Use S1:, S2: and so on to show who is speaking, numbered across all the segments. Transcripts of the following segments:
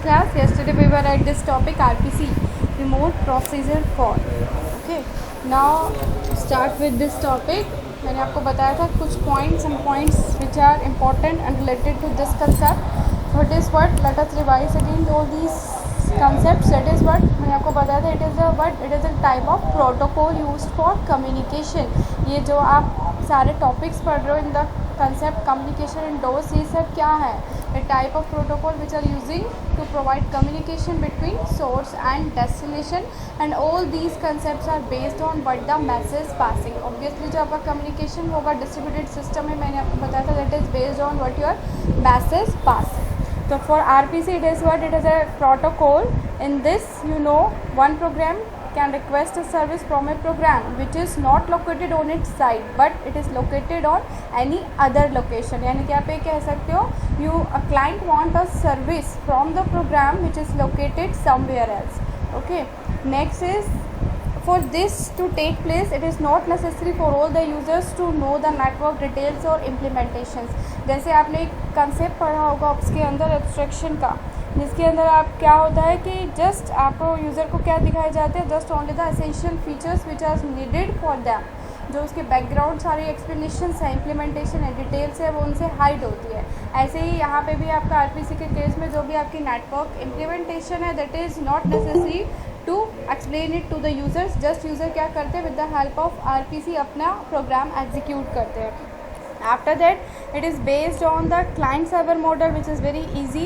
S1: class. Yesterday we were at this topic RPC, remote procedure call. Okay, now start with this topic. मैंने आपको बताया था कुछ some points which are important and related to this concept. What is what? Let us revise again all these concepts. That is what मैंने आपको बताया था. It is a type of protocol used for communication. ये जो आप सारे topics पढ़ रहे हो in the concept communication and DOS, ये सब क्या है? A type of protocol which are using to provide communication between source and destination, and all these concepts are based on what the message passing. Obviously जो आपका communication होगा distributed system में, मैंने आपको बताया था, that is based on what your message passing. So for RPC it is what? It is a protocol. In this, you know, one program can request a service from a program which is not located on its site but it is located on any other location. यानी कि आप ये कह सकते हो, a client want a service from the program which is located somewhere else. Okay, next is, for this to take place, it is not necessary for all the users to know the network details or implementations. जैसे आपने एक concept पढ़ा होगा उसके अंदर abstraction का, जिसके अंदर आप क्या होता है कि जस्ट आपको यूज़र को क्या दिखाए जाते हैं, just only the essential features which are needed for them. जो उसके बैकग्राउंड सारी एक्सप्लेनेशंस है, इम्प्लीमेंटेशन है, डिटेल्स है, वो उनसे हाइड होती है. ऐसे ही यहाँ पे भी आपका आरपीसी के केस में जो भी आपकी नेटवर्क इम्प्लीमेंटेशन है, that is not necessary to explain it to the users. Just user क्या करते हैं, with the help of RPC अपना प्रोग्राम एग्जीक्यूट करते हैं. After that, it is based on the client server model, which is very easy.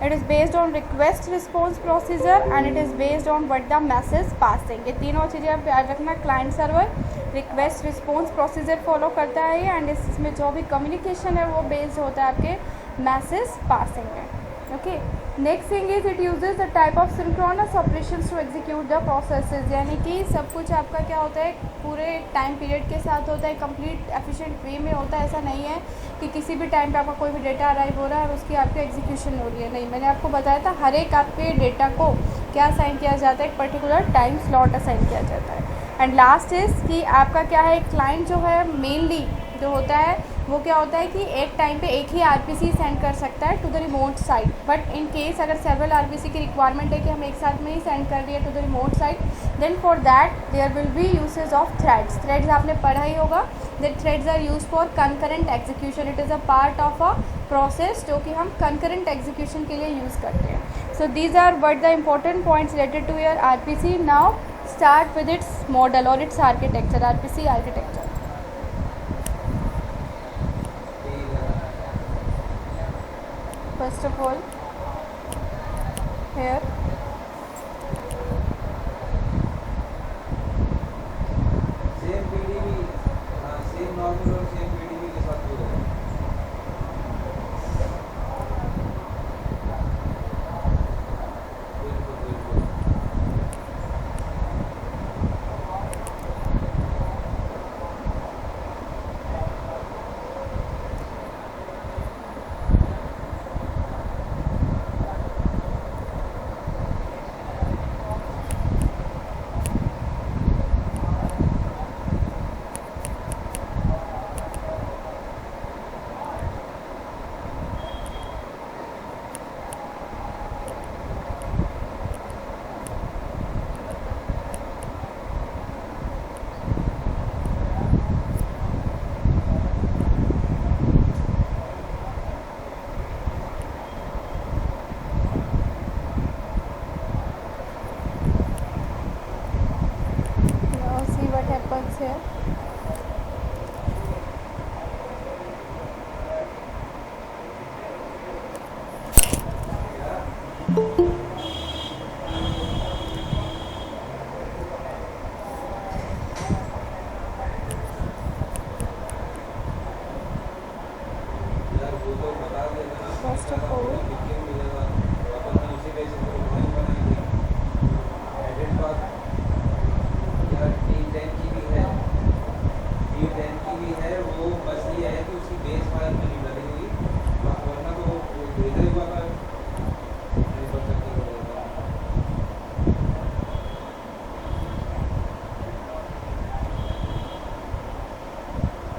S1: It is based on request response procedure and it is based on what the message passing. ये तीनों चीज़ें आप याद रखना. Client server request response procedure follow करता है and इसमें जो भी कम्युनिकेशन है वो बेस्ड होता है आपके मैसेज पासिंग में. Okay, next thing is it uses the type of synchronous operations to execute the processes. यानी कि सब कुछ आपका क्या होता है, पूरे टाइम पीरियड के साथ होता है, कंप्लीट एफिशिएंट वे में होता है. ऐसा नहीं है कि किसी भी टाइम पे आपका कोई भी डेटा अराइव हो रहा है और उसकी आपकी एग्जीक्यूशन हो रही है. नहीं, मैंने आपको बताया था हर एक आपके डेटा को क्या असाइन किया जाता है, एक पर्टिकुलर टाइम स्लॉट असाइन किया जाता है. एंड लास्ट इज़ कि आपका क्या है, क्लाइंट जो है मेनली जो होता है वो क्या होता है कि एक टाइम पे एक ही आरपीसी सेंड कर सकता है to the remote site. But in case अगर सेवरल आरपीसी की रिक्वायरमेंट है कि हम एक साथ में ही सेंड कर रही है to the remote site, then for that there will be usage of threads. Threads आपने पढ़ा ही होगा. That threads are use for concurrent execution. It is a part of a process जो कि हम कंकरेंट एग्जीक्यूशन के लिए यूज़ करते हैं. So these are what the important points related to your RPC. Now start with its model or its architecture, RPC architecture. First of all, here
S2: same PDB, same normal और same PDB के साथ हो रहा है.
S1: here. First of all,
S2: वो बस ये है कि उसकी बेस फाइल में नहीं बदलेगी, वरना तो भेजा ही हुआ था नहीं बन सकती होगा.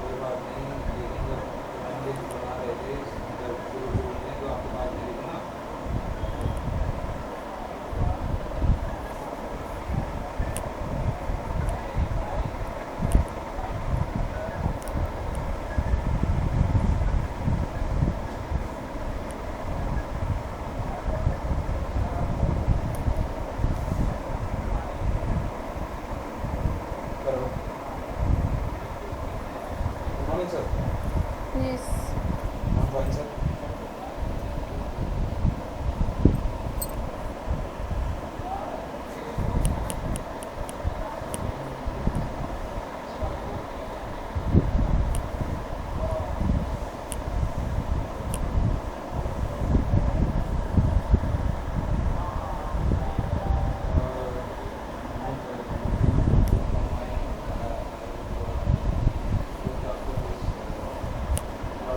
S2: कोई बात नहीं, लेकिन जब हम बना रहे थे, जब शुरू में तो आपके पास मेरी
S1: Yes.
S2: One sir.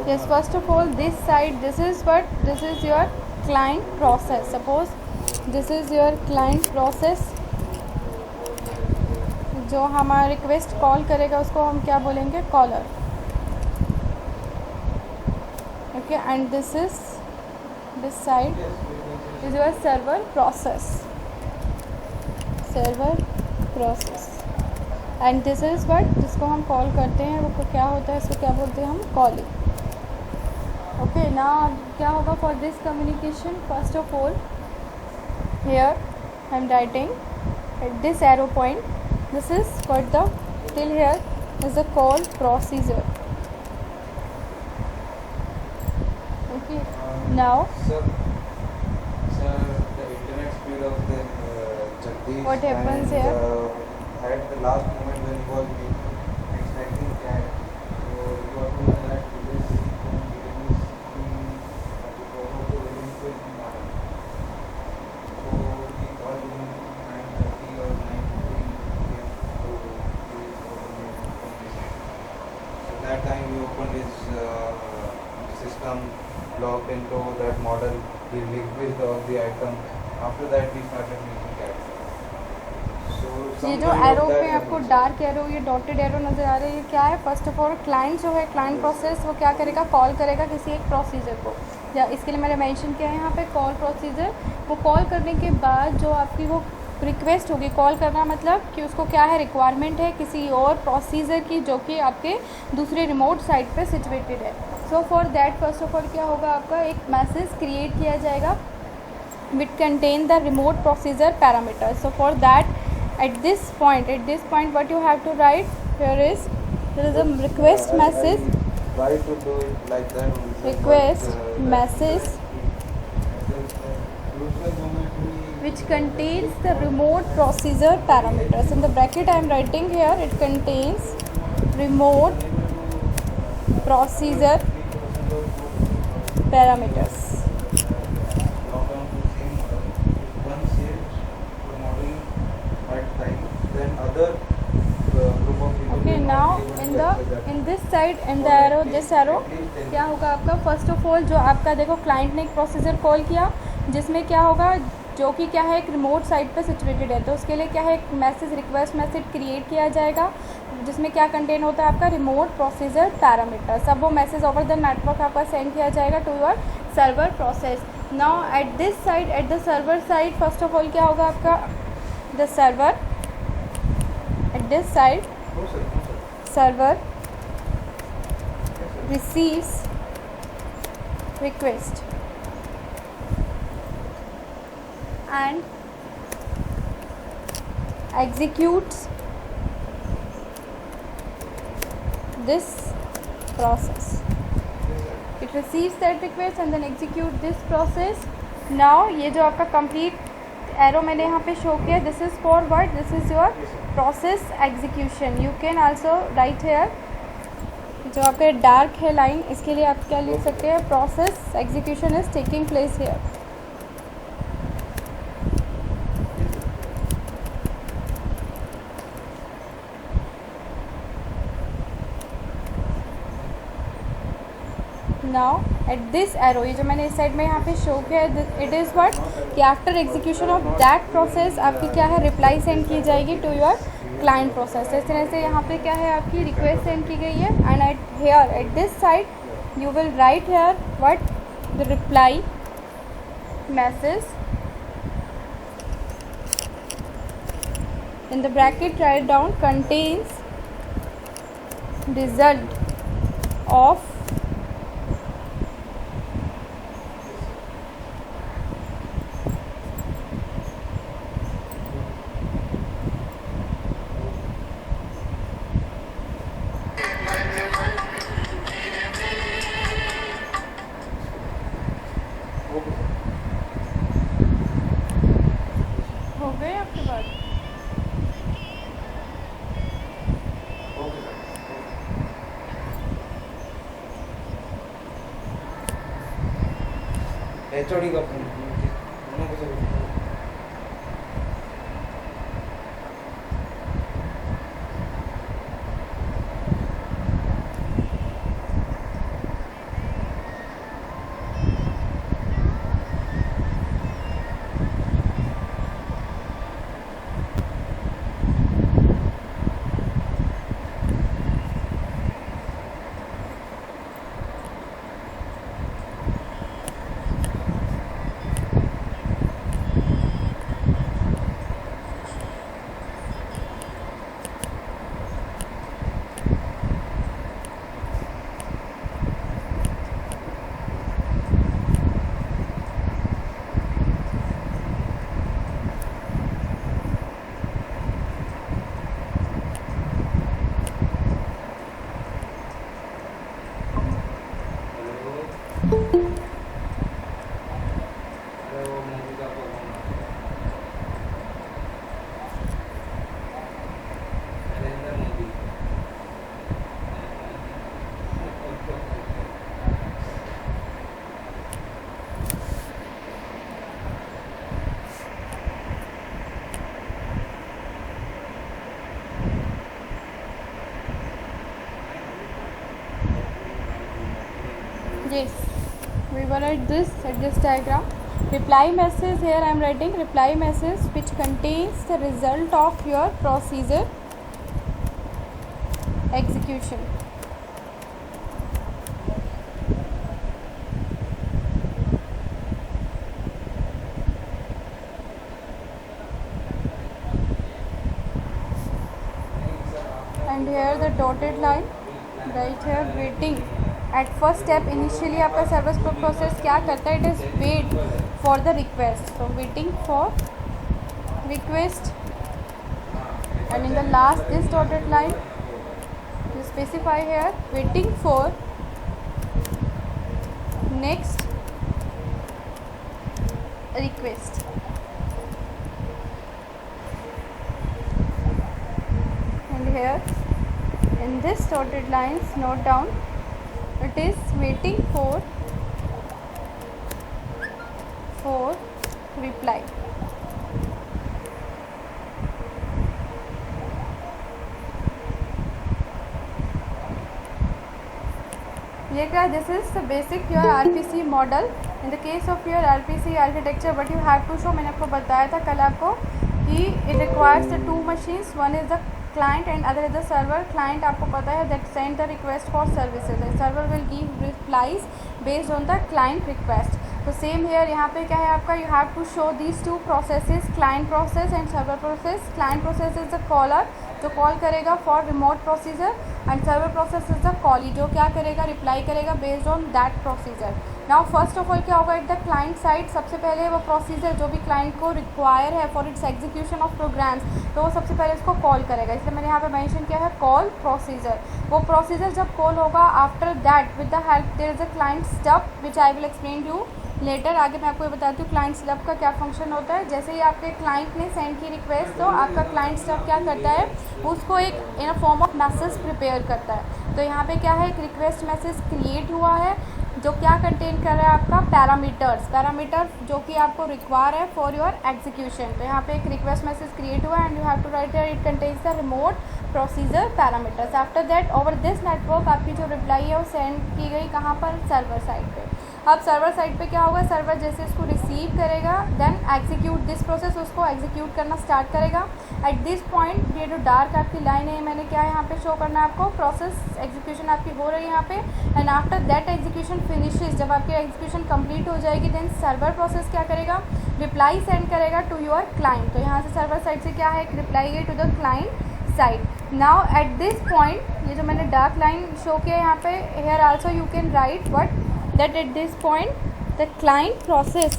S1: Yes, first of all, this side, this is what, this is your client process. Suppose this is your client process. जो हमारा रिक्वेस्ट कॉल करेगा उसको हम क्या बोलेंगे, collar. Okay, and this is, this side is your server process. Server process. And this is what, जिसको हम call करते हैं वो क्या होता है, इसको क्या बोलते हैं हम, कॉलिंग. ओके, ना क्या होगा for this communication, first of all here I am writing at this arrow point, this is for the till here is the call procedure. Okay, now
S2: Sir, the internet speed of the Jagdish.
S1: What happens
S2: and,
S1: here?
S2: At the last moment when he was expecting that, so you have to know that this is because of the delinquent model. So he called him 9:30 or 9:15 p.m. to his information. So that time he opened his system, logged into that model, he requested all the item. After that he started using that. So
S1: ये
S2: some
S1: जो
S2: kind of
S1: arrow
S2: that
S1: पे आपको
S2: happens.
S1: Dark arrow, ये dotted arrow नज़र आ रहा है, ये क्या है, फर्स्ट ऑफ ऑल क्लाइंट जो है, क्लाइंट प्रोसेस वो क्या करेगा, कॉल करेगा किसी एक प्रोसीजर को. या इसके लिए मैंने मेंशन किया है यहाँ पे कॉल प्रोसीजर. वो कॉल करने के बाद जो आपकी वो रिक्वेस्ट होगी, कॉल करना मतलब कि उसको क्या है, रिक्वायरमेंट है किसी और प्रोसीजर की जो कि आपके दूसरे रिमोट साइट पे सिचुएटेड है. सो for that first of all क्या होगा, आपका एक मैसेज क्रिएट किया जाएगा which contain the remote procedure parameter. So for that at this point what you have to write here is, there is a request message,
S2: Try to do it like that only, sir,
S1: request
S2: but,
S1: message
S2: usual moment
S1: which contains the remote procedure parameters. In the bracket I am writing here, it contains remote procedure parameters.
S2: log down to same model. One save the model at time, then other group of people.
S1: Okay,
S2: will
S1: now
S2: not be able
S1: in
S2: to
S1: the
S2: access that.
S1: in this side, in the arrow, this arrow क्या होगा आपका, first of all जो आपका देखो client ने एक procedure call किया जिसमें क्या होगा, जो कि क्या है, एक रिमोट साइट पे सिचुएटेड है. तो उसके लिए क्या है, एक मैसेज, रिक्वेस्ट मैसेज क्रिएट किया जाएगा जिसमें क्या कंटेन होता है, आपका रिमोट प्रोसीजर पैरामीटर. सब वो मैसेज ओवर द नेटवर्क आपका सेंड किया जाएगा to your server process. Now at this side, at the server side, first of all क्या होगा आपका, the server at this side,
S2: No, sir. No, sir.
S1: server
S2: Yes, sir.
S1: receives request and executes this process. It receives that request and then execute this process. Now ये जो आपका complete arrow मैंने यहाँ पे show किया, this is for what, this is your process execution. You can also write here, जो आपका dark है लाइन, इसके लिए आप क्या लिख सकते हैं, process execution is taking place here. Now at this arrow, ये जो मैंने इस साइड में यहाँ पे शो किया है, इट इज़ व्हाट कि after execution of that process आपकी क्या है, रिप्लाई सेंड की जाएगी टू योर क्लाइंट प्रोसेस. इस तरह से यहाँ पे क्या है, आपकी रिक्वेस्ट सेंड की गई है. And at here at this side you will write here what, the reply message in the bracket write down contains result of
S2: HOD का फोन दोनों को सब
S1: Yes, we were at this diagram. Reply message, here I am writing reply message which contains the result of your procedure execution. And here the dotted line, right here waiting. At first step initially आपका service process क्या करता है, it is wait for the request, so waiting for request. And in the last this dotted line you specify here waiting for next request. And here in this dotted lines note down it is waiting for reply. ये क्या, this is the basic your RPC model. In the case of your RPC architecture what you have to show, मैंने आपको बताया था कल आपको कि it requires the two machines, one is the client and other is the server. Client आपको पता है that send the request for services, the server will give replies based on the client request. तो same here यहाँ पे क्या है आपका, you have to show these two processes, client process and server process. Client process is the caller जो call करेगा for remote procedure, and server process is the callee जो क्या करेगा, रिप्लाई करेगा based on that procedure. Now first of all क्या होगा, eight the client side सबसे पहले वो प्रोसीजर जो भी क्लाइंट को रिक्वायर है for its execution of programs, तो वो सबसे पहले उसको कॉल करेगा. इसलिए मैंने यहाँ पे मेंशन किया है कॉल प्रोसीजर. वो प्रोसीजर जब कॉल होगा, after that with the help there is a client stub which I will explain you later. आगे मैं आपको ये बताती हूँ क्लाइंट स्टब का क्या फंक्शन होता है. जैसे ही आपके क्लाइंट ने सेंड की रिक्वेस्ट, तो आपका क्लाइंट स्टब क्या करता है, उसको एक in a form of message prepare करता है. तो यहाँ पे क्या है, एक रिक्वेस्ट मैसेज क्रिएट हुआ है जो क्या कंटेन कर रहा है आपका पैरामीटर जो कि आपको रिक्वायर है फॉर योर एग्जीक्यूशन. तो यहाँ पे एक रिक्वेस्ट मैसेज क्रिएट हुआ and you have to write it contains the remote procedure parameters. After that over this network आपकी जो रिप्लाई है वो सेंड की गई कहाँ पर, सर्वर साइड पे. अब सर्वर साइड पे क्या होगा, सर्वर जैसे इसको रिसीव करेगा देन एग्जीक्यूट दिस प्रोसेस, उसको एग्जीक्यूट करना स्टार्ट करेगा. एट दिस पॉइंट ये जो डार्क आपकी लाइन है, मैंने क्या है यहाँ पे शो करना है आपको, प्रोसेस एग्जीक्यूशन आपकी हो रही है यहाँ पे. And after that execution finishes, जब आपकी एग्जीक्यूशन कंप्लीट हो जाएगी देन सर्वर प्रोसेस क्या करेगा, रिप्लाई सेंड करेगा टू योर क्लाइंट. तो यहाँ से सर्वर साइड से क्या है, एक रिप्लाई गई to the client side. Now at this point ये जो मैंने डार्क लाइन शो किया यहाँ पे, here also you can write what that at this point the client process,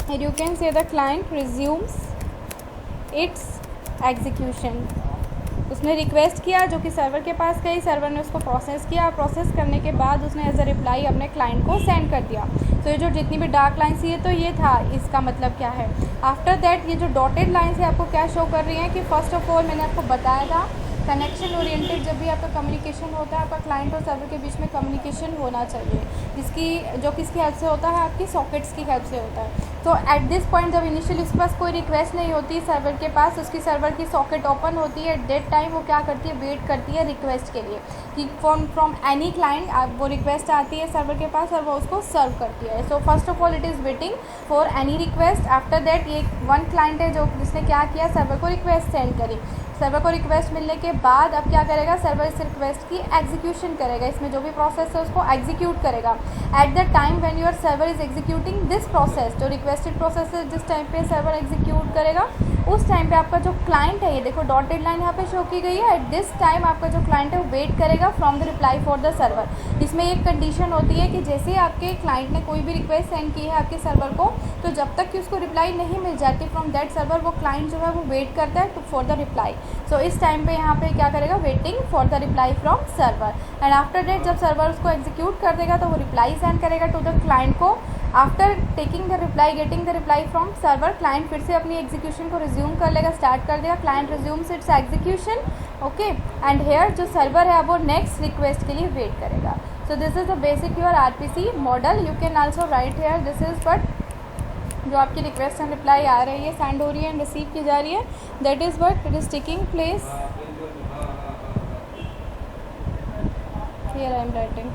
S1: and you can say the client resumes its execution. उसने request किया जो कि सर्वर के पास गई, सर्वर ने उसको प्रोसेस किया, प्रोसेस करने के बाद उसने एज अ रिप्लाई अपने क्लाइंट को सेंड कर दिया. तो ये जो जितनी भी डार्क लाइन्स ये तो ये था, इसका मतलब क्या है. आफ्टर दैट ये जो डॉटेड लाइन्स है आपको क्या शो कर रही हैं कि फर्स्ट ऑफ ऑल मैंने आपको बताया था कनेक्शन ओरिएंटेड जब भी आपका कम्युनिकेशन होता है, आपका क्लाइंट और सर्वर के बीच में कम्युनिकेशन होना चाहिए, जो किसकी हेल्प से होता है, आपकी सॉकेट्स की हेल्प से होता है। तो एट दिस पॉइंट जब इनिशियली उसके पास कोई रिक्वेस्ट नहीं होती सर्वर के पास, उसकी सर्वर की सॉकेट ओपन होती है, एट दैट टाइम वो क्या करती है, वेट करती है रिक्वेस्ट के लिए कि फ्रॉम एनी क्लाइंट वो रिक्वेस्ट आती है सर्वर के पास और वो उसको सर्व करती है। So first of all it is waiting for any request. After that ये वन क्लाइंट है जो जिसने क्या किया, सर्वर को रिक्वेस्ट सेंड करी। सर्वर को रिक्वेस्ट मिलने के बाद अब क्या करेगा, सर्वर इस रिक्वेस्ट की एग्जीक्यूशन करेगा, इसमें जो भी प्रोसेस है उसको एग्जीक्यूट करेगा। At the time when your server is executing this process, जो रिक्वेस्टेड प्रोसेस है जिस टाइम पे सर्वर एग्जीक्यूट करेगा उस टाइम पे आपका जो क्लाइंट है, ये देखो डॉटेड लाइन यहाँ पे शो की गई है, एट दिस टाइम आपका जो क्लाइंट है वो वेट करेगा from the reply for the server. इसमें एक कंडीशन होती है कि जैसे आपके क्लाइंट ने कोई भी रिक्वेस्ट सेंड की है आपके सर्वर को, तो जब तक कि उसको रिप्लाई नहीं मिल जाती फ्रॉम दैट सर्वर, वो क्लाइंट जो है वो वेट करता है फॉर द रिप्लाई। सो इस टाइम पे यहाँ पे क्या करेगा, waiting for the reply from server. And after that जब सर्वर उसको एग्जीक्यूट कर देगा तो वो रिप्लाई सेंड करेगा टू द क्लाइंट को। After taking the reply, getting the reply from server, client फिर से अपनी एग्जीक्यूशन को रिज्यूम कर लेगा, स्टार्ट कर देगा, client resumes its execution. Okay, and here जो सर्वर है वो नेक्स्ट रिक्वेस्ट के लिए वेट करेगा। So this is the basic your RPC model. You can also write here this is, but जो आपकी रिक्वेस्ट एंड रिप्लाई आ रही है, सेंड हो रही है एंड रिसीव की जा रही है, that is what it is taking place. Here I am writing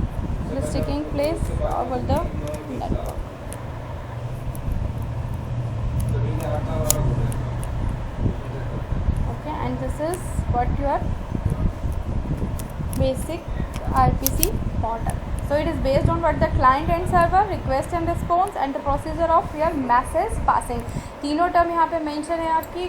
S1: it is taking place over the network. Okay, and this is what your basic RPC model. So it is based on what the client and server, request and response, and the procedure of your message passing. तीनों term यहाँ पे mention है आपकी,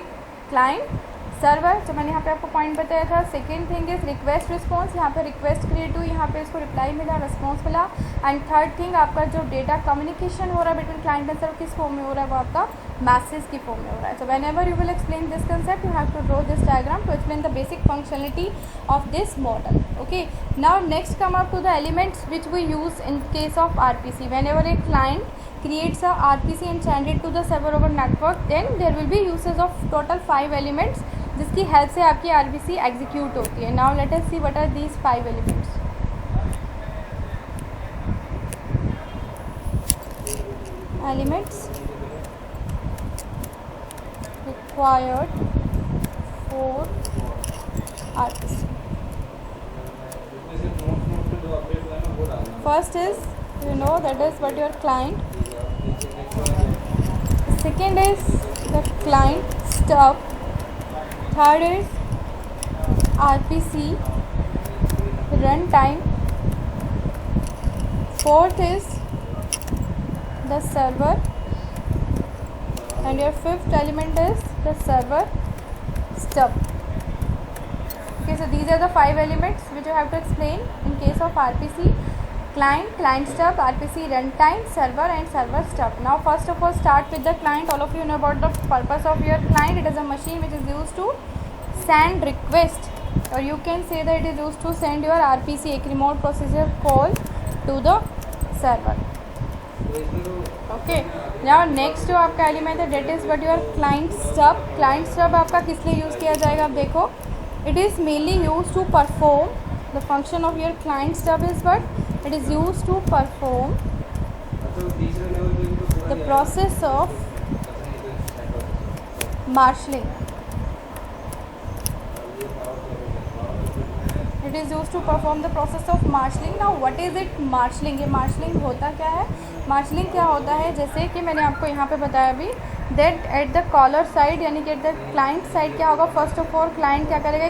S1: client, server, जो मैंने यहाँ पे आपको पॉइंट बताया था। Second thing is request response, यहाँ पे रिक्वेस्ट क्रिएट हुई, यहाँ पे इसको रिप्लाई मिला, रिस्पॉन्स मिला। एंड थर्ड थिंग आपका जो डेटा कम्युनिकेशन हो रहा है बिटवीन क्लाइंट एंड सर्वर किस फॉर्म में हो रहा है, वो आपका मैसेज की फॉर्म में हो रहा है। So whenever you will explain this concept you have to draw this diagram to explain the basic functionality of this model. Okay, now next come up to the elements which we use in case of RPC। Whenever a client creates a RPC and send it to the server over network, then there will be uses of total 5 elements जिसकी help से आपकी RPC execute होती है। Now let us see what are these 5 elements. Elements required for RPC. First is, you know, that is what your client. Second is the client stub. Third is RPC runtime. Fourth is the server. And your fifth element is the server stub. Okay, so these are the 5 elements which you have to explain in case of RPC: client, client stub, RPC runtime, server and server stub. Now first of all start with the client. All of you know about the purpose of your client. It is a machine which is used to send request, or you can say that it is used to send your RPC, a remote procedure call, to the server. Okay, now next जो आपका element है that is what your client stub. Client stub आपका किस लिए use किया जाएगा, आप देखो, it is mainly use to perform the function of your client stub is what it is use to perform the process of marshalling. It is use to perform the process of marshalling. Now what is it marshalling, ये marshalling होता क्या है, marshalling क्या होता है, जैसे कि मैंने आपको यहाँ पे बताया अभी, that at the caller side यानी कि एट द क्लाइंट साइड क्या होगा, फर्स्ट ऑफ ऑल क्लाइंट क्या करेगा,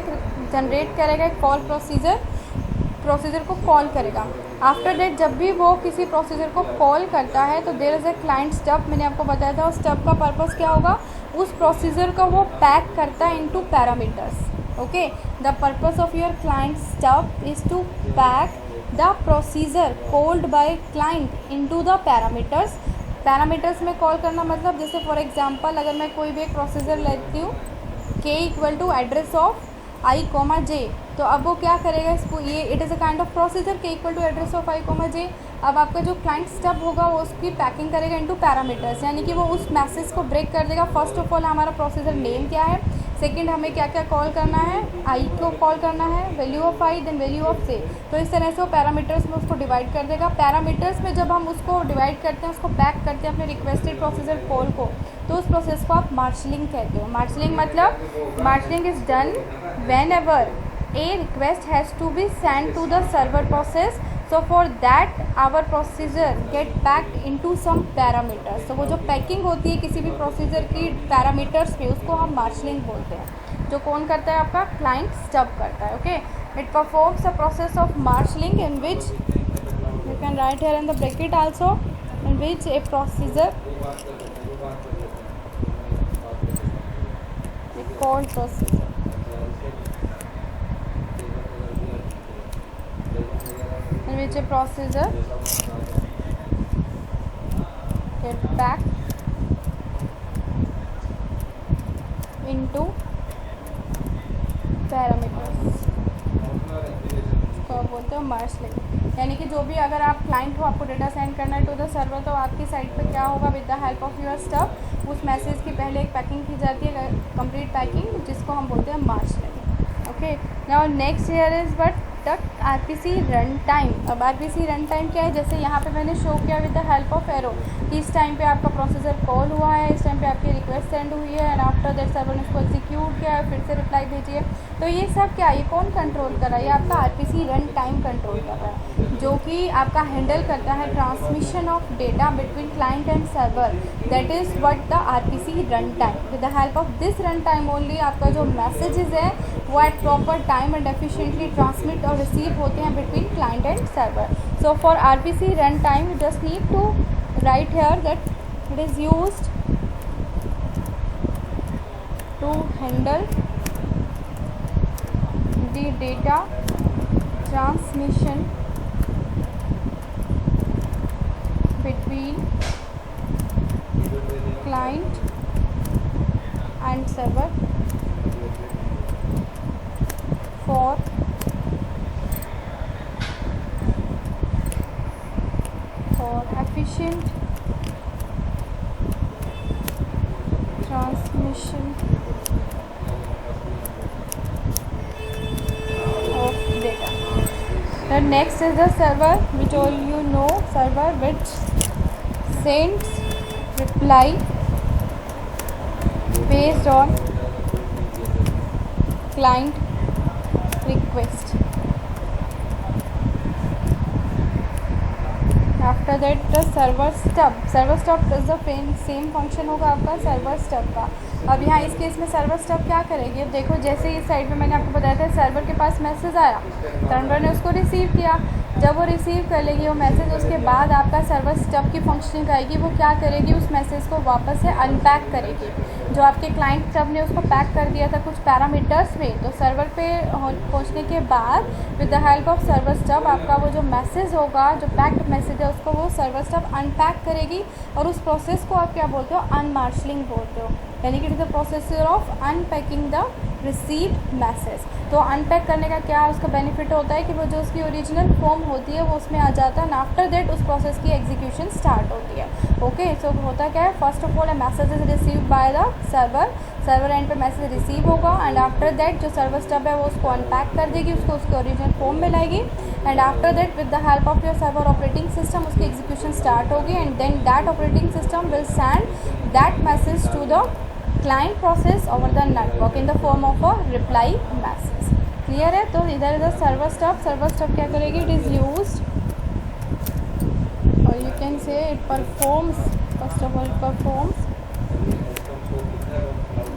S1: जनरेट करेगा एक कॉल प्रोसीजर को कॉल करेगा। आफ्टर दैट जब भी वो किसी प्रोसीजर को कॉल करता है तो there is a client stub, मैंने आपको बताया था। उस स्टब का पर्पस क्या होगा, उस प्रोसीजर को वो पैक करता है into parameters. Okay, the purpose of your client stub is to pack the procedure called by client into the parameters. Parameters में कॉल करना मतलब जैसे फॉर एग्जांपल अगर मैं कोई भी एक प्रोसीजर लेती हूँ k equal to address of i, j, तो अब वो क्या करेगा, इसको ये it is a kind of procedure k equal to address of i, j। अब आपका जो क्लाइंट स्टब होगा वो उसकी पैकिंग करेगा इनटू पैरामीटर्स, यानी कि वो उस मैसेज को ब्रेक कर देगा। फर्स्ट ऑफ ऑल हमारा प्रोसीजर नेम क्या है, सेकंड हमें क्या क्या कॉल करना है, आई को कॉल करना है, value of i then value of से। तो इस तरह से वो पैरामीटर्स में उसको डिवाइड कर देगा। पैरामीटर्स में जब हम उसको डिवाइड करते हैं, उसको बैक करते हैं अपने रिक्वेस्टेड प्रोसीजर कॉल को, तो उस प्रोसेस को आप मार्शलिंग कहते हो। मार्शलिंग मतलब marshalling is done whenever a request has to be send to the server process, so for that our procedure get packed into some parameters. तो वो जो पैकिंग होती है किसी भी प्रोसीजर की पैरामीटर्स पे, उसको हम मार्शलिंग बोलते हैं। जो कौन करता है, आपका क्लाइंट स्टब करता है। Okay, it performs the process of marshalling in which you can right here in the bracket also, in which A procedure called procedure in which a procedure get back into parameters, तो बोलते हो marshalling. यानी कि जो भी अगर आप client हो, आपको डेटा सेंड करना है टू द सर्वर, तो आपकी साइट पे क्या होगा, with the help of your stuff उस मैसेज की पहले एक पैकिंग की जाती है, कंप्लीट पैकिंग, जिसको हम बोलते हैं marshalling. Okay, now next here is but RPC run time. अब आरपीसी रन टाइम क्या है, जैसे यहाँ पे मैंने शो किया with the help of arrow कि इस टाइम पे आपका प्रोसेसर कॉल हुआ है, इस टाइम पे आपकी रिक्वेस्ट सेंड हुई है, एंड आफ्टर दैट सर्वर ने उसको एग्जीक्यूट किया है, फिर से रिप्लाई भेजिए। तो ये सब क्या, ये कौन कंट्रोल कर रहा है, ये आपका आरपीसी रन टाइम कंट्रोल कर रहा है, जो कि आपका हैंडल करता है transmission of data between client and server. That is what the RPC run time. With the help of this run time only आपका जो मैसेजेस है वो at proper time and efficiently transmit और रिसीव होते हैं between client and server. So for RPC run time you just need to write here that it is used to handle the data transmission between client and server for efficient transmission of data. The next is the server, which all you know, server which sends reply based on client request. After that the server stub. Server stub is the same function होगा आपका server stub का। अब यहाँ इस case में server stub क्या करेगी, अब देखो जैसे इस साइड में मैंने आपको बताया था सर्वर के पास मैसेज आया, सर्वर ने उसको रिसीव किया, जब वो रिसीव कर लेगी वो मैसेज, उसके बाद आपका सर्वर स्टब की फंक्शनिंग आएगी, वो क्या करेगी, उस मैसेज को वापस से अनपैक करेगी। जो आपके क्लाइंट स्टब ने उसको पैक कर दिया था कुछ पैरामीटर्स में, तो सर्वर पे पहुंचने के बाद with the help of server stub आपका वो जो मैसेज होगा, जो पैक्ड मैसेज है, उसको वो सर्वर स्टब अनपैक करेगी, और उस प्रोसेस को आप क्या बोलते हो, अनमार्शलिंग बोलते हो। यानी कि it is the processor of unpacking the received message. तो अनपैक करने का क्या उसका बेनिफिट होता है कि वो जो उसकी ओरिजिनल फॉर्म होती है वो उसमें आ जाता है, एंड आफ्टर दैट उस प्रोसेस की एग्जीक्यूशन स्टार्ट होती है। ओके, सो होता क्या है, first of all A message is received by the server, server and पे मैसेज रिसीव होगा, एंड आफ्टर दैट जो सर्वर स्टब है वो उसको अनपैक कर देगी, उसको उसके ओरिजिनल फॉर्म में लाएगी, and after that with the help of your server operating system उसकी एग्जीक्यूशन स्टार्ट होगी, and then that operating system will send that message to the client process over the network in the form of a reply message. Clear है। तो इधर इधर server stub क्या करेगी, it is used, और you can से it performs, first of all it performs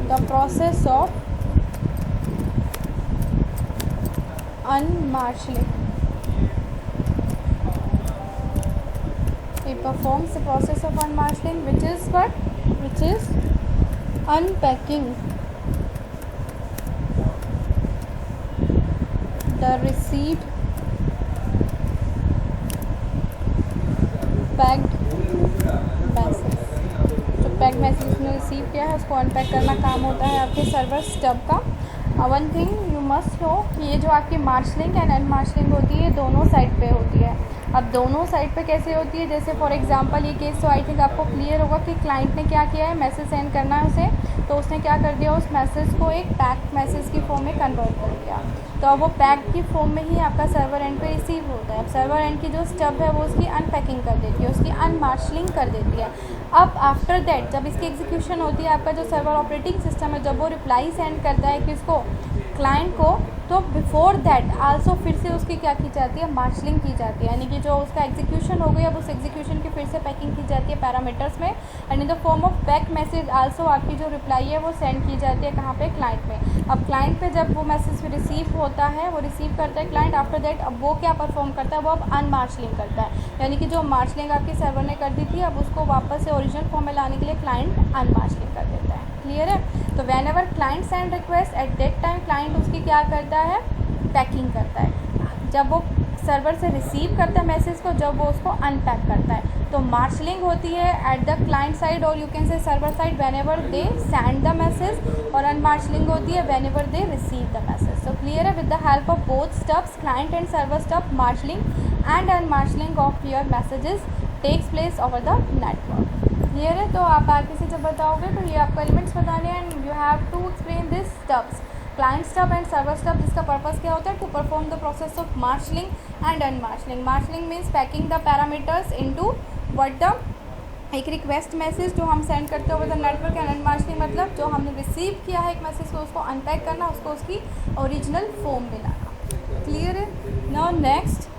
S1: the process of unmarshalling. It performs the process of unmarshalling, which is what? Which is unpacking the received packed message. जो packed message उसने receive किया है उसको unpack करना काम होता है आपके सर्वर स्टब का। One thing you must know कि ये जो आपकी मार्शलिंग एंड अनमार्शलिंग होती है दोनों साइड पे होती है। अब दोनों साइड पे कैसे होती है, जैसे फॉर एग्जांपल ये केस तो आई थिंक आपको क्लियर होगा कि क्लाइंट ने क्या किया है, मैसेज सेंड करना है उसे, तो उसने क्या कर दिया, उस मैसेज को एक पैक्ड मैसेज की फॉर्म में कन्वर्ट कर दिया। तो अब वो पैक्ड की फॉर्म में ही आपका सर्वर एंड पे रिसीव होता है। अब सर्वर एंड की जो स्टब है वो उसकी अनपैकिंग कर देती है, उसकी अनमार्शलिंग कर देती है। अब आफ्टर दैट जब इसकी एग्जीक्यूशन होती है, आपका जो सर्वर ऑपरेटिंग सिस्टम है, जब वो रिप्लाई सेंड करता है किसको, क्लाइंट को, तो बिफोर दैट आल्सो फिर से उसकी क्या की जाती है, मार्शलिंग की जाती है, यानी कि जो उसका एग्जीक्यूशन हो गई अब उस एग्जीक्यूशन की फिर से पैकिंग की जाती है पैरामीटर्स में, and in the form of back message also आपकी जो रिप्लाई है वो सेंड की जाती है कहाँ पे, क्लाइंट में। अब क्लाइंट पे जब वो मैसेज रिसीव होता है, वो रिसीव करता है क्लाइंट, आफ्टर दैट अब वो क्या परफॉर्म करता है, वो अब अनमार्शलिंग करता है, यानी कि जो मार्शलिंग आपके सर्वर ने कर दी थी अब उसको वापस से ओरिजिनल फॉर्म में लाने के लिए क्लाइंट अनमार्शलिंग कर देता है। क्लियर है? तो when ever client send request eight that time client उसकी क्या करता है, पैकिंग करता है। जब वो सर्वर से रिसीव करता है मैसेज को, जब वो उसको अनपैक करता है, तो मार्शलिंग होती है एट द क्लाइंट साइड और you can say server side whenever they send the message, और अनमार्शलिंग होती है whenever they receive the message. So clear है? With the help of both stubs, client and server stub, marshalling and unmarshalling of your messages takes place over the network. Clear है? तो आप आगे से जब बताओगे तो ये आपको एलिमेंट्स बताने हैं, and you have to explain this stubs, client stub and server stub, जिसका पर्पस क्या होता है, to perform the process of marshalling and unmarshalling. Marshalling means packing the parameters into what the एक रिक्वेस्ट मैसेज जो हम send करते हैं over the network, and unmarshalling मतलब जो हमने रिसीव किया है एक मैसेज को उसको अनपैक करना, उसको उसकी ओरिजिनल फॉर्म में लाना। क्लियर है? Now next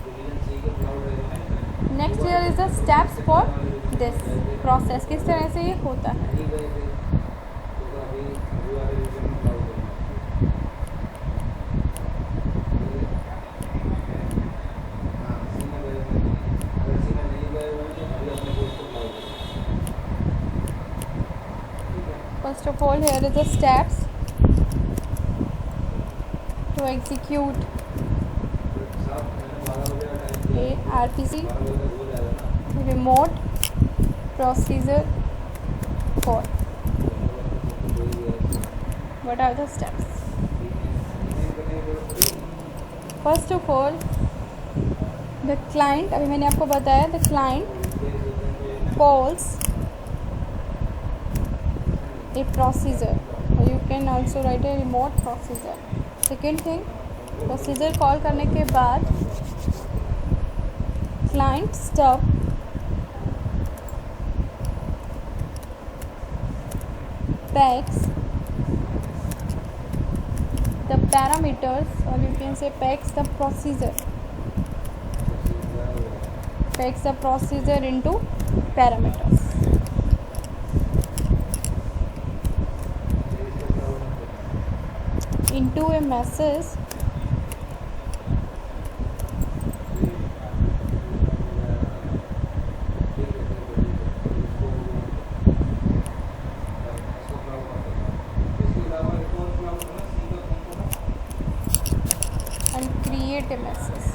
S1: here is the steps for this process, किस तरह से ये होता है। First of all, here is the steps to execute a RPC remote procedure call. What are the steps? First of all, the client, अभी मैंने आपको बताया, the client calls a procedure, or you can also write a remote procedure. Second thing, procedure call करने के बाद client stub packs the parameters, or you can say packs the procedure into parameters. Into a message and create a message.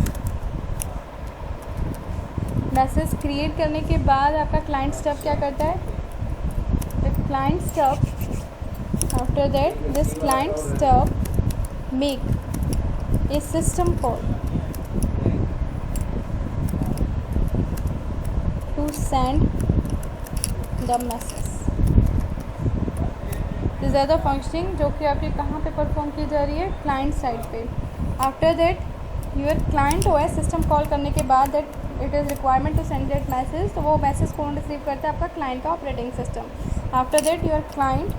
S1: Message create करने के बाद आपका client stub क्या करता है, the client stub after that this client stub make a system call to send the message. These are the functioning जो कि आपकी कहाँ पे परफॉर्म की जा रही है, क्लाइंट साइड पे। After that your client OS system call करने के बाद that it is requirement to send that message, तो वो मैसेज कौन रिसीव करता है, आपका क्लाइंट का operating system. After that your client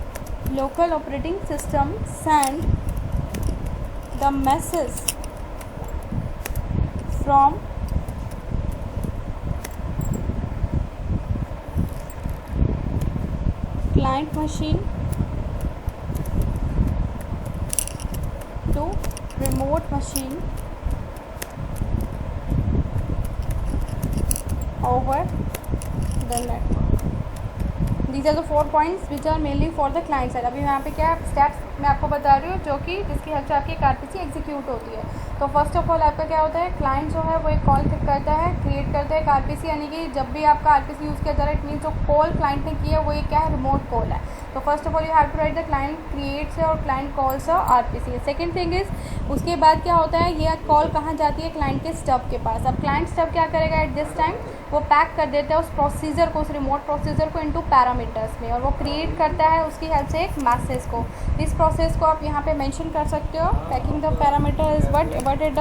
S1: local operating system send the message from client machine to remote machine over the network. These are the 4 points which are mainly for the client side. अभी यहाँ पे क्या steps मैं आपको बता रही हूँ, जो कि जिसकी हेल्प से आपकी एक आरपीसी एग्जीक्यूट होती है। तो फर्स्ट ऑफ ऑल आपका क्या होता है, क्लाइंट जो है वो एक कॉल करता है, क्रिएट करता है एक आरपीसी, यानी कि जब भी आपका आरपीसी यूज़ किया जा रहा है, इट मीन जो कॉल क्लाइंट ने की है वो ये क्या है, रिमोट कॉल है। तो first of all you have to write the client creates है और क्लाइंट कॉल्स आरपीसी है। सेकंड थिंग इज, उसके बाद क्या होता है, ये कॉल कहाँ जाती है, क्लाइंट के स्टब के पास। अब क्लाइंट स्टब क्या करेगा एट दिस टाइम, वो पैक कर देता है उस प्रोसीजर को, उस रिमोट प्रोसीजर को इनटू पैरामीटर्स में, और वो क्रिएट करता है उसकी हेल्प से एक मैसेज को। इस प्रोसेस को आप यहाँ पे मेंशन कर सकते हो। Packing the parameter is what it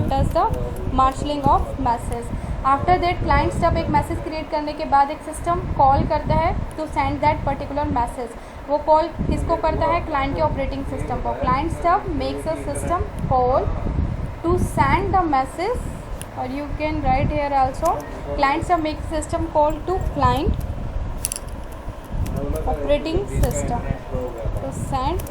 S1: does the marshalling of message. After that client stub एक मैसेज क्रिएट करने के बाद एक सिस्टम कॉल करता है to send that particular message. वो कॉल किसको करता है, क्लाइंट के ऑपरेटिंग सिस्टम को। Client stub makes a system call to send the message, or you can write here also, client sub makes system call to client operating system to send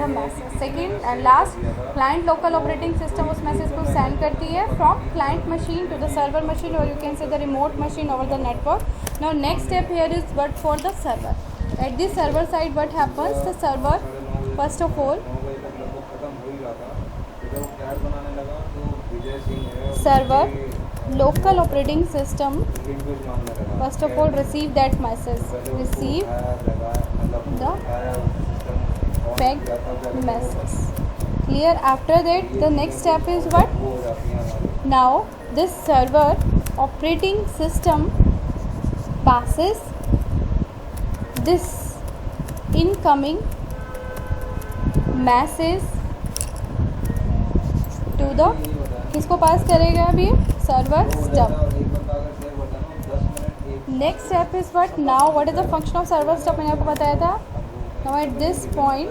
S1: the message. Second and last, client local operating system उस message को send करती है from client machine to the server machine, or you can say the remote machine over the network. Now next step here is what for the server. At the server side what happens, the server first of all server local operating system first of all receive that message, receive the pegged message. Clear? After that the next step is what, now this server operating system passes this incoming message to the, किसको पास करेगा अभी, server stub. Next step is what, now what is the function of server stub, मैंने आपको बताया था। Now at this point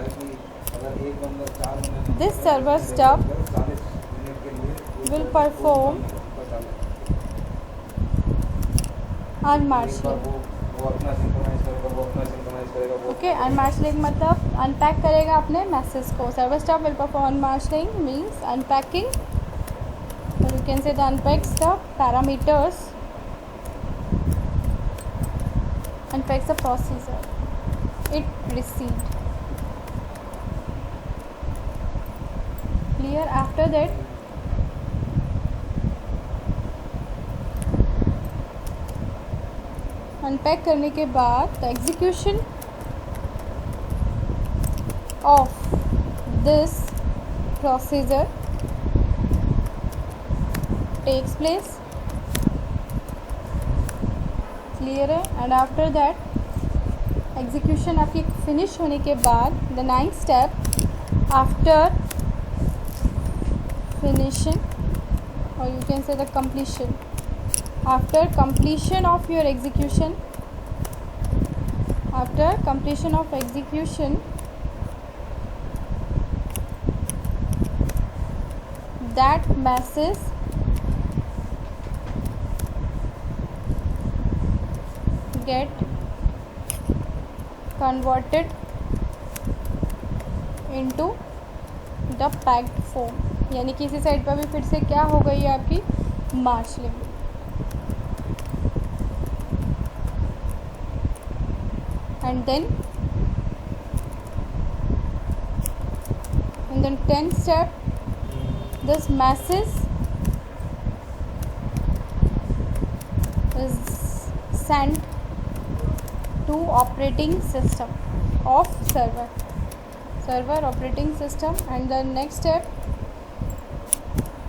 S1: this server stub will perform unmarshalling. Okay, unmarshalling मतलब unpack करेगा अपने मैसेज को। Server stub will perform unmarshalling means unpacking, or you can say the unpacks the parameters, unpacks the procedure it received. Clear? After that unpack करने के बाद the execution of this procedure takes place. Clear है? And after that execution आपकी finish होने के बाद the ninth step after finishing, or you can say the completion, after completion of your execution, after completion of execution that message get converted into the packed form, यानी कि इसी side पर भी फिर से क्या हो गई है आपकी marshalling. And then in the 10th step this message is sent to operating system of server operating system. And the next step,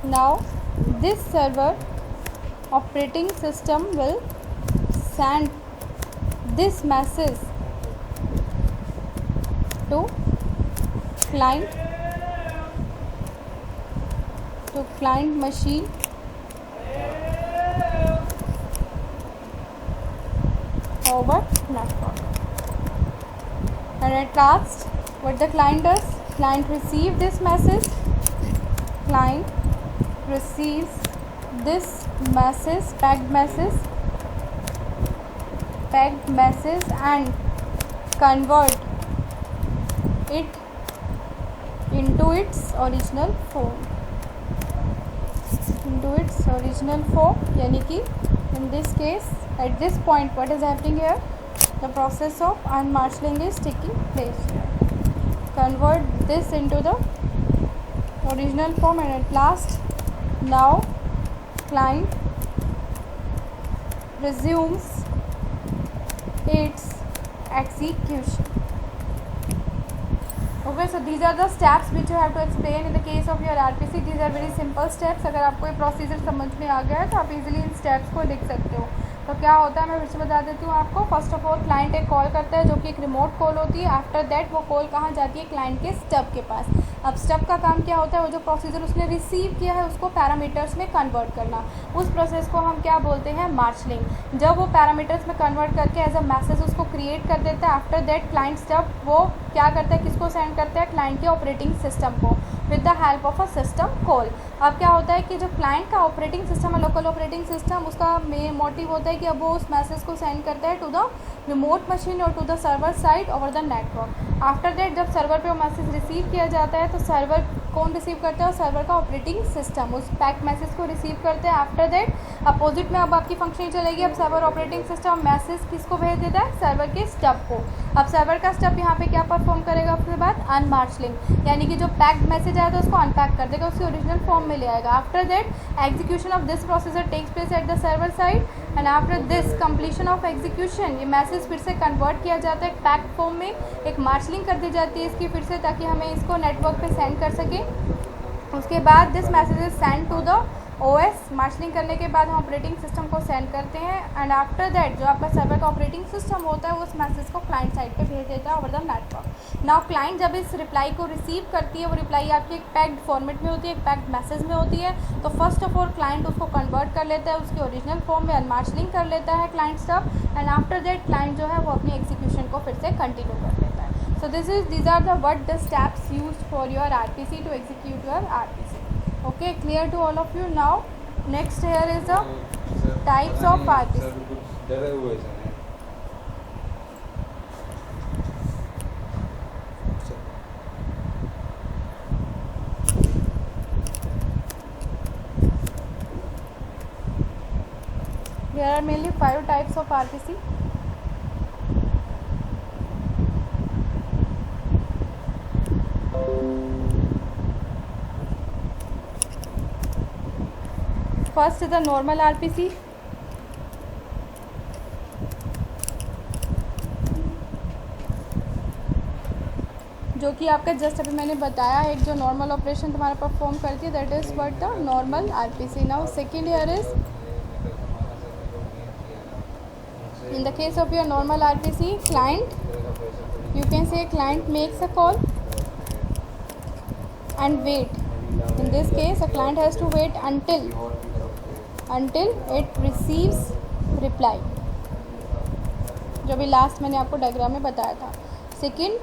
S1: now this server operating system will send this message to client machine over network. And at last what the client does, client receive this message, client receives this message, packed message and convert it into its original form, यानी कि in this case at this point what is happening here, the process of unmarshalling is taking place. convert this into the original form, and at last now client resumes its execution. Okay, so these are the steps which you have to explain in the case of your RPC. These are very simple steps. अगर आपको ये procedure समझ में आ गया है तो आप easily इन steps को लिख सकते हो. तो क्या होता है मैं फिर से बता देती हूँ आपको. फर्स्ट ऑफ ऑल क्लाइंट एक कॉल करता है जो कि एक रिमोट कॉल होती है. आफ्टर दैट वो कॉल कहाँ जाती है, क्लाइंट के स्टब के पास. अब स्टब का काम क्या होता है, वो जो प्रोसीजर उसने रिसीव किया है उसको पैरामीटर्स में कन्वर्ट करना. उस प्रोसेस को हम क्या बोलते हैं, मार्शलिंग. जब वो पैरामीटर्स में कन्वर्ट करके एज अ मैसेज उसको क्रिएट कर देता है, आफ्टर दैट क्लाइंट स्टब वो क्या करता है, किसको सेंड करता है, क्लाइंट के ऑपरेटिंग सिस्टम को with the help of a system call. अब क्या होता है कि जो क्लाइंट का ऑपरेटिंग सिस्टम है, लोकल ऑपरेटिंग सिस्टम, उसका मेन मोटिव होता है कि अब वो उस मैसेज को सेंड करता है टू द रिमोट मशीन और to the server side over the network. After that जब सर्वर पे वो मैसेज रिसीव किया जाता है तो सर्वर कौन रिसीव करता है, सर्वर का ऑपरेटिंग सिस्टम उस पैक मैसेज को रिसीव करते हैं. आफ्टर दैट अपोजिट में अब आपकी फंक्शनिंग चलेगी. अब सर्वर ऑपरेटिंग सिस्टम मैसेज किसको भेज देता है, सर्वर के स्टब को. अब सर्वर का स्टब यहाँ पे क्या परफॉर्म करेगा, उसके बाद अनमार्शलिंग, यानी कि जो पैक्ड मैसेज आया तो उसको अनपैक कर देगा, उसकी ओरिजिनल फॉर्म में ले आएगा. After that execution of this procedure takes place at the server side, and after this completion of execution ये मैसेज फिर से कन्वर्ट किया जाता है पैक्ड फॉर्म में. एक मार्शलिंग कर दी जाती है इसकी फिर से, ताकि हमें इसको नेटवर्क पे सेंड कर सकें. उसके बाद this message is send to the OS. Marshalling करने के बाद हम ऑपरेटिंग सिस्टम को सेंड करते हैं, एंड आफ्टर दैट जो आपका सर्वर का ऑपरेटिंग सिस्टम होता है वो उस मैसेज को क्लाइंट साइड पे भेज देता है over the network. Now client जब इस रिप्लाई को रिसीव करती है, वो रिप्लाई आपकी एक पैक्ड फॉर्मेट में होती है, एक पैक्ड मैसेज में होती है. तो फर्स्ट ऑफ ऑल क्लाइंट उसको कन्वर्ट कर लेता है उसकी ओरिजिनल फॉर्म में, अनमार्शलिंग कर लेता है client stub, and after that client जो है वो अपनी एग्जीक्यूशन को फिर से कंटिन्यू कर लेता है. So these are the what the steps used for your RPC to execute your RPC. Okay, clear to all of you now. Next here is the types of RPC.
S2: डरे हुए हैं.
S1: There are mainly 5 types of RPC. First is the normal RPC. जो कि आपका just अभी मैंने बताया एक जो नॉर्मल ऑपरेशन तुम्हारा परफॉर्म करती है, that is what the normal RPC. Now second year is in the case of your normal RPC, client, you can say client makes a call and wait. In this case a client has to wait until it receives reply, जो भी last मैंने आपको diagram में बताया था. Second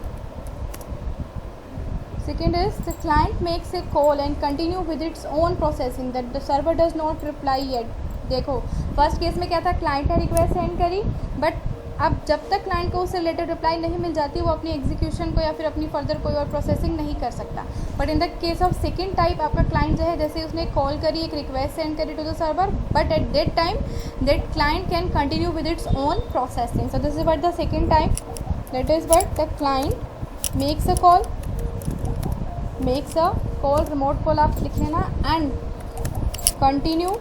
S1: is the client makes a call and continue with its own processing that the server does not reply yet. देखो first case में क्या था, क्लाइंट ने रिक्वेस्ट सेंड करी, बट अब जब तक क्लाइंट को उससे रिलेटेड रिप्लाई नहीं मिल जाती वो अपनी एग्जीक्यूशन को या फिर अपनी फर्दर कोई और प्रोसेसिंग नहीं कर सकता. But in the case of second type आपका क्लाइंट जो है जैसे उसने कॉल करी, एक रिक्वेस्ट सेंड करी to the server, but at that time that client can continue with its own processing. So this is what the second type, that is what the client makes a call, remote call आप लिख लेना, and continue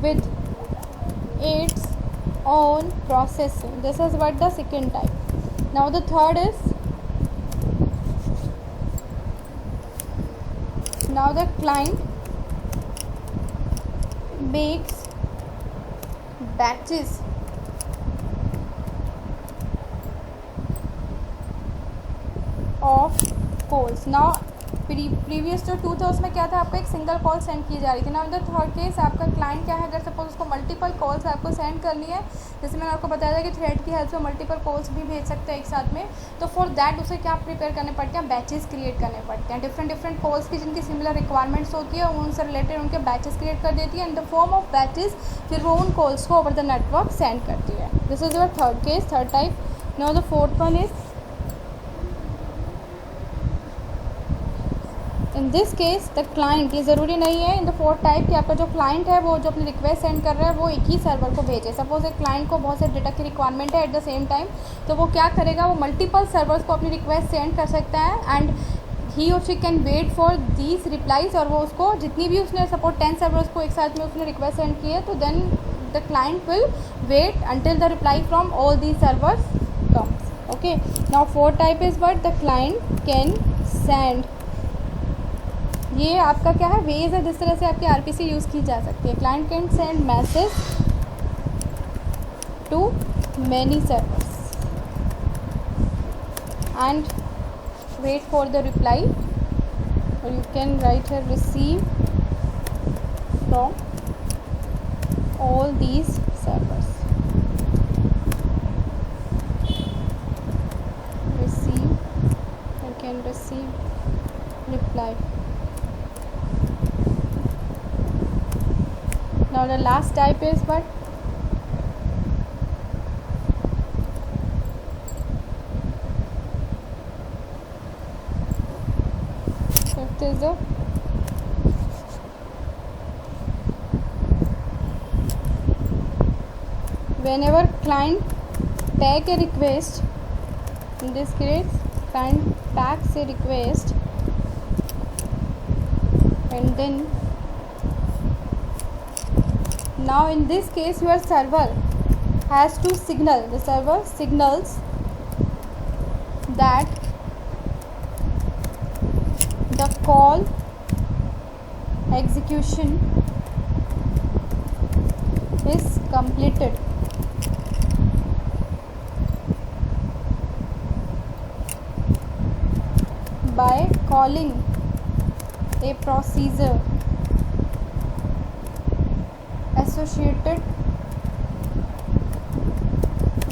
S1: with its own processing. This is what the second type. Now the third is, now the client makes batches of calls. Now previous जो 2 था उसमें क्या था, आपको एक सिंगल कॉल सेंड की जा रही थी. ना इन द थर्ड केस आपका क्लाइंट क्या है, अगर सपोज उसको मल्टीपल कॉल्स आपको सेंड करनी है, जैसे मैंने आपको बताया था कि थ्रेड की हेल्प से मल्टीपल कॉल्स भी भेज सकते हैं एक साथ में, तो फॉर दैट उसे क्या प्रिपेयर करने पड़ते हैं, बैचेस क्रिएट करने पड़ते हैं. डिफरेंट कॉल्स की जिनकी सिमिलर रिक्वायरमेंट्स होती है उनसे रिलेटेड उनके बैचेस क्रिएट कर देती है. इन द फॉर्म ऑफ बैचेस फिर वो उन कॉल्स को ओवर द नेटवर्क सेंड करती है. This is your third case, third type. Now the 4th one in this case the client, ये ज़रूरी नहीं है इन द फोर्थ टाइप कि आपका जो क्लाइंट है वो जो अपनी रिक्वेस्ट सेंड कर रहा है वो एक ही सर्वर को भेजे। सपोज एक क्लाइंट को बहुत से डेटा की रिक्वायरमेंट है एट द सेम टाइम, तो वो क्या करेगा, वो मल्टीपल सर्वर्स को अपनी रिक्वेस्ट सेंड कर सकता है एंड ही और she can wait for these replies, और वो उसको जितनी भी उसने सपोज 10 सर्वर्स को एक साथ में उसने रिक्वेस्ट सेंड की है, तो then the client will wait until the reply from all the servers comes. Okay, now fourth type is what the client can send. ये आपका क्या है, वेज है जिस तरह से आपकी आरपीसी यूज़ की जा सकती है। Client can send message to many servers and wait for the reply, और you can right here receive from all these servers, receive, you can receive reply. Now the last type is what? Fifth is the whenever client take a request, in this case client takes a request and then now in this case your server has to signal, the server signals that the call execution is completed by calling a procedure associated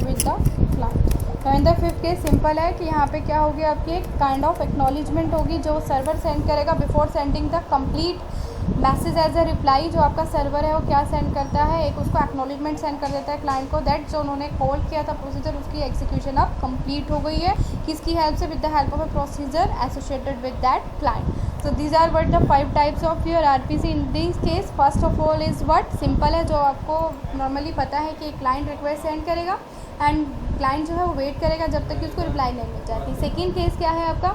S1: with the client। तो in the fifth case simple है कि यहाँ पे क्या होगी, आपकी एक kind of acknowledgement होगी जो सर्वर सेंड करेगा before sending the complete message as a reply. जो आपका सर्वर है वो क्या सेंड करता है, एक उसको एक्नॉलेजमेंट सेंड कर देता है क्लाइंट को दैट जो उन्होंने कॉल किया था प्रोसीजर, उसकी एग्जीक्यूशन अब कंप्लीट हो गई है। किसकी हेल्प से, with the help of a procedure associated with that client. So these are what the 5 types of your RPC in this case। first of all is what simple है, जो आपको normally पता है कि क्लाइंट रिक्वेस्ट सेंड करेगा and client जो है वो वेट करेगा जब तक कि उसको रिप्लाई नहीं मिल जाती। सेकेंड केस क्या है आपका,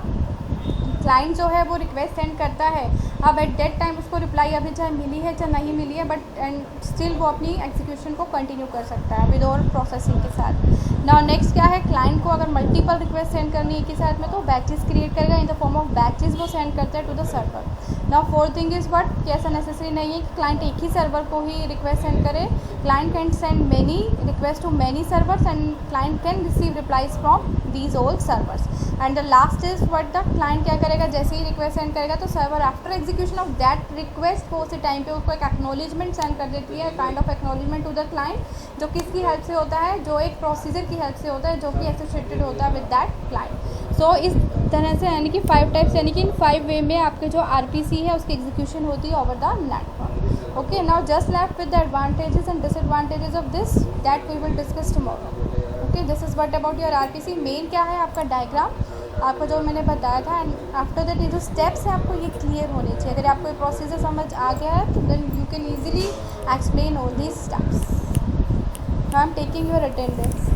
S1: क्लाइंट जो है वो रिक्वेस्ट सेंड करता है, अब एट दैट टाइम उसको रिप्लाई अभी चाहे मिली है चाहे नहीं मिली है, बट एंड स्टिल वो अपनी एग्जीक्यूशन को कंटिन्यू कर सकता है विद और प्रोसेसिंग के साथ। नाउ नेक्स्ट क्या है, क्लाइंट को अगर मल्टीपल रिक्वेस्ट सेंड करनी है एक ही साथ में तो बैचेस क्रिएट करेगा, in the form of batches वो सेंड करता है to the server. Now fourth thing is what, कि ऐसा नेसेसरी नहीं है कि क्लाइंट एक ही सर्वर को ही रिक्वेस्ट सेंड करे। Client can send many request to many servers and client can receive replies from these all servers. And the last is what, the client क्या करेगा, जैसे ही रिक्वेस्ट सेंड करेगा तो server after execution of that request वो उसी time पे उसको एक एक्नॉलेजमेंट सेंड कर देती है, kind of acknowledgement to the client, जो किसकी हेल्प से होता है, जो एक प्रोसीजर की हेल्प से होता है जो कि एसोसिएटेड होता है विद दैट क्लाइंट। सो इस तरह से यानी कि 5 टाइप्स, यानी कि इन 5 वे में आपके जो आरपीसी है उसकी एग्जीक्यूशन होती है over the network. Okay, now just left with the advantages and disadvantages of this that we will discuss tomorrow. Okay, this is what about your RPC. Main क्या है आपका डायग्राम, आपको जो मैंने बताया था, एंड आफ्टर दैट ये जो स्टेप्स हैं आपको ये क्लियर होने चाहिए। अगर आपको ये प्रोसीजर समझ आ गया है तो then you can easily explain all these steps. I am taking your attendance.